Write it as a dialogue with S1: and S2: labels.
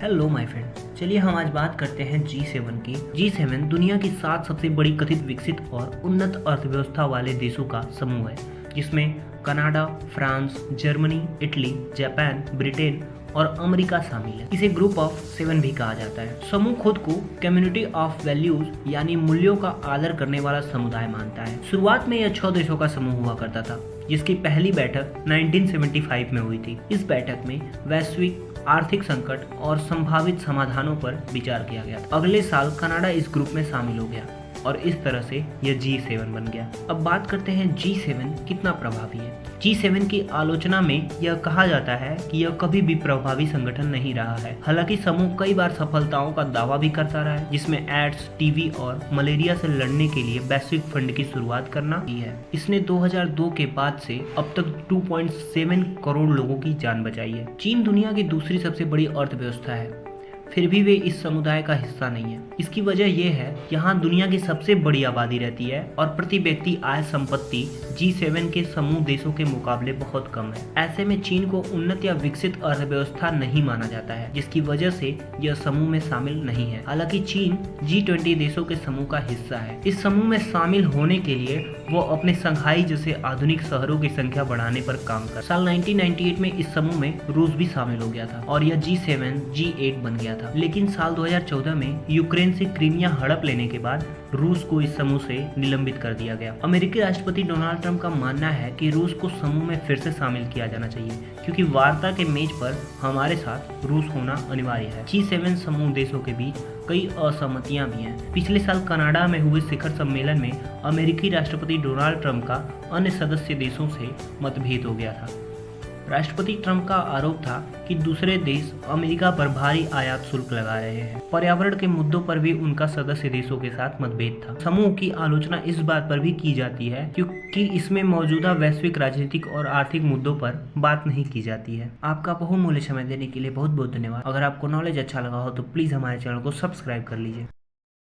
S1: Hello my friend, चलिए हम आज बात करते हैं G7 की। G7 दुनिया की 7 सबसे बड़ी कथित विकसित और उन्नत अर्थव्यवस्था वाले देशों का समूह है, जिसमें Canada, France, Germany, Italy, Japan, Britain और अमेरिका शामिल है। इसे ग्रुप ऑफ 7 भी कहा जाता है। समूह खुद को कम्युनिटी ऑफ वैल्यूज यानी मूल्यों का आदर करने वाला समुदाय मानता है। शुरुआत में यह 6 देशों का समूह हुआ करता था, जिसकी पहली बैठक 1975 में हुई थी। इस बैठक में वैश्विक आर्थिक संकट और संभावित समाधानों पर विचार किया गया। अगले साल कनाडा इस ग्रुप में शामिल हो गया और इस तरह से यह G7 बन गया। अब बात करते हैं G7 कितना प्रभावी है। G7 की आलोचना में यह कहा जाता है कि यह कभी भी प्रभावी संगठन नहीं रहा है। हालांकि समूह कई बार सफलताओं का दावा भी करता रहा है, जिसमें एड्स, टीबी और मलेरिया से लड़ने के लिए वैश्विक फंड की शुरुआत करना की है। इसने 2002 के बाद से अब तक 2.7 करोड़ लोगों की जान बचाई है। चीन दुनिया की दूसरी सबसे बड़ी अर्थव्यवस्था है, फिर भी वे इस समुदाय का हिस्सा नहीं है। इसकी वजह यह है यहाँ दुनिया की सबसे बड़ी आबादी रहती है और प्रति व्यक्ति आय संपत्ति G7 के समूह देशों के मुकाबले बहुत कम है। ऐसे में चीन को उन्नत या विकसित अर्थव्यवस्था नहीं माना जाता है, जिसकी वजह से यह समूह में शामिल नहीं है। हालांकि चीन G20 देशों के समूह का हिस्सा है। इस समूह में शामिल होने के लिए वो अपने संघाई जैसे आधुनिक शहरों की संख्या बढ़ाने पर काम कर। साल 1998 में इस समूह में रूस भी शामिल हो गया था और यह G7 G8 बन गया था। लेकिन साल 2014 में यूक्रेन से क्रीमिया हड़प लेने के बाद रूस को इस समूह से निलंबित कर दिया गया। अमेरिकी राष्ट्रपति डोनाल्ड ट्रंप का मानना है कि रूस को समूह में फिर से शामिल किया जाना चाहिए, क्योंकि वार्ता के मेज पर हमारे साथ रूस होना अनिवार्य है। G7 समूह देशों के बीच कई असहमतियां भी हैं। पिछले साल कनाडा में हुए शिखर सम्मेलन में अमेरिकी राष्ट्रपति डोनाल्ड ट्रंप का अन्य सदस्य देशों से मतभेद हो गया था। राष्ट्रपति ट्रंप का आरोप था कि दूसरे देश अमेरिका पर भारी आयात शुल्क लगा रहे हैं। पर्यावरण के मुद्दों पर भी उनका सदस्य देशों के साथ मतभेद था। समूह की आलोचना इस बात पर भी की जाती है क्योंकि इसमें मौजूदा वैश्विक राजनीतिक और आर्थिक मुद्दों पर बात नहीं की जाती है। आपका बहुमूल्य समय देने के लिए बहुत बहुत धन्यवाद। अगर आपको नॉलेज अच्छा लगा हो तो प्लीज़ हमारे चैनल को सब्सक्राइब कर लीजिए।